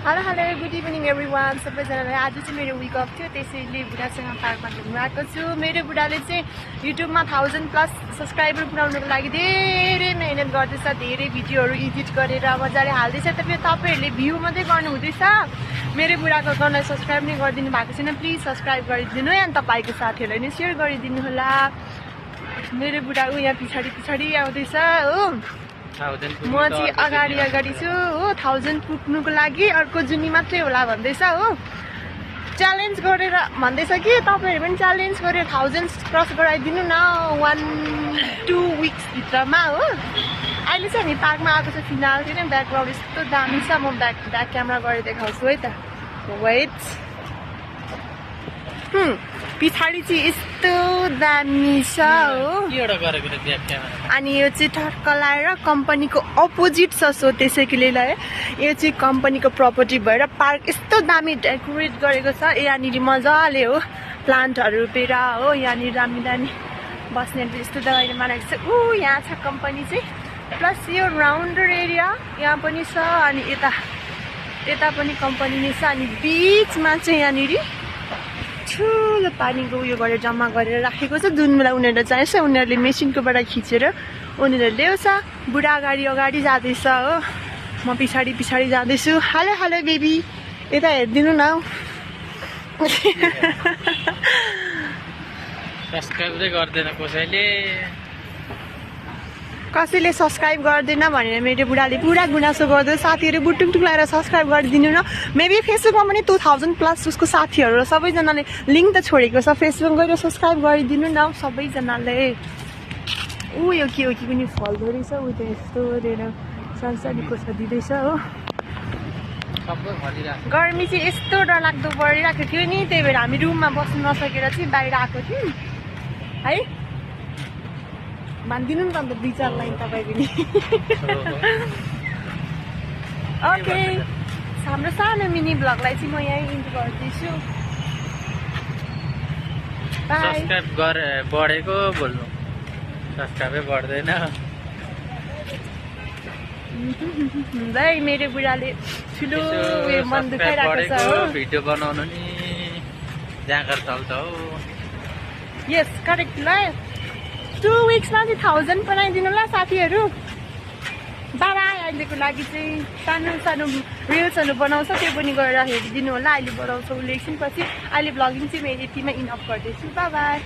Hello good evening everyone सबैजनालाई। आज चाहिँ मेरो विक अफ थियो, त्यसैले बुढासँग पार्कमा घुम्नु आएको छु। मेरो बुढाले चाहिँ युट्युबमा 1000+ सब्सक्राइबर पुऱ्याउनुको लागि धेरै मेहनत गर्दैछ, धेरै भिडियोहरू एडिट गरेर मजाले हाल्दैछ। तपाईँहरूले भ्यू मात्रै गर्नु हुँदैछ, मेरो बुढाको अकाउन्टलाई सब्सक्राइब नै गरिदिनु भएको छैन। प्लिज सब्सक्राइब गरिदिनु अनि तपाईँको साथीहरूलाई नि सेयर गरिदिनु होला। मेरो बुढा यहाँ पछाडि आउँदैछ हो, म चाहिँ अगाडि छु हो। 1000 पुग्नुको लागि अर्को जुनी मात्रै होला भन्दैछ हो। च्यालेन्ज गरेर भन्दैछ कि तपाईँहरू पनि च्यालेन्ज गरेर 1000 क्रस गराइदिनु न 1-2 विक्स भित्रमा हो। अहिले चाहिँ हामी पार्कमा आएको छ फिलहाल। किन ब्याकग्राउन्ड यस्तो दामी छ, म ब्याक क्यामेरा गरेर देखाउँछु है त। वेट, पछाडि चाहिँ यस्तो दामी छ हो। अनि यो चाहिँ ठक्क लाएर कम्पनीको अपोजिट छ, सो त्यसैले यो चाहिँ कम्पनीको प्रपर्टी भएर पार्क यस्तो दामी डेकोरेट गरेको छ। यहाँनिर मजाले हो प्लान्टहरू रोपेर हो। यहाँनिर दामी बस्ने यस्तो दबाईले बनाएको छ। यहाँ छ कम्पनी चाहिँ, प्लस यो राउन्डर एरिया यहाँ पनि छ। अनि यता पनि कम्पनी नै छ। अनि बिचमा चाहिँ यहाँनिर ठुलो पानीको उयो गरेर जम्मा गरेर राखेको छ। जुन बेला उनीहरूलाई चाहिन्छ उनीहरूले मेसिनकोबाट खिचेर उनीहरूले ल्याउँछ। बुढा अगाडि जाँदैछ हो, म पछाडि जाँदैछु। हेलो बेबी, यता हेरिदिनु न। सब्सक्राइबै गर्दैन कसैले सब्सक्राइब गर्दैन भनेर मेरो बुढाले पुरा गुनासो गर्दै। साथीहरू बुटुकटुक लगाएर सब्सक्राइब गरिदिनु न। मेबी फेसबुकमा पनि 2000+ उसको साथीहरू सबैजनाले लिङ्क त छोडेको छ, फेसबुक गएर सब्सक्राइब गरिदिनु न सबैजनाले। यो के पनि फल्दो रहेछ, ऊ त यस्तो गरेर सानसानो कोसा दिँदैछ हो। गर्मी चाहिँ यस्तो डरलाग्दो परिरहेको थियो नि, त्यही भएर हामी रुममा बस्नु नसकेर चाहिँ बाहिर आएको थियौँ है। भनिदिनु नि त अन्त 2-4 लाइन तपाईँ पनि। ओके, हाम्रो सानो मिनी ब्लगलाई चाहिँ म यहीँ इन्ड गर्दैछु। सब्सक्राइब बढेको बोल्नु, सब्सक्राइबै बढ्दैन। भाइ मेरो बुढाले ठुलो उयो मन दुखाइरहेको छ हो। भिडियो बनाउनु नि जाँगर चल्छ हो। यस करेक्ट ल। 2 विक्समा चाहिँ 1000 बनाइदिनु ल साथीहरू। बाबाई अहिलेको लागि चाहिँ सानो रिल्सहरू बनाउँछ, त्यो पनि गरेर हेरिदिनु होला। अहिले बढाउँछ उसले एकछिनपछि। अहिले भ्लगिङ चाहिँ मेरो यतिमा इनअफ गर्दैछु। बाई।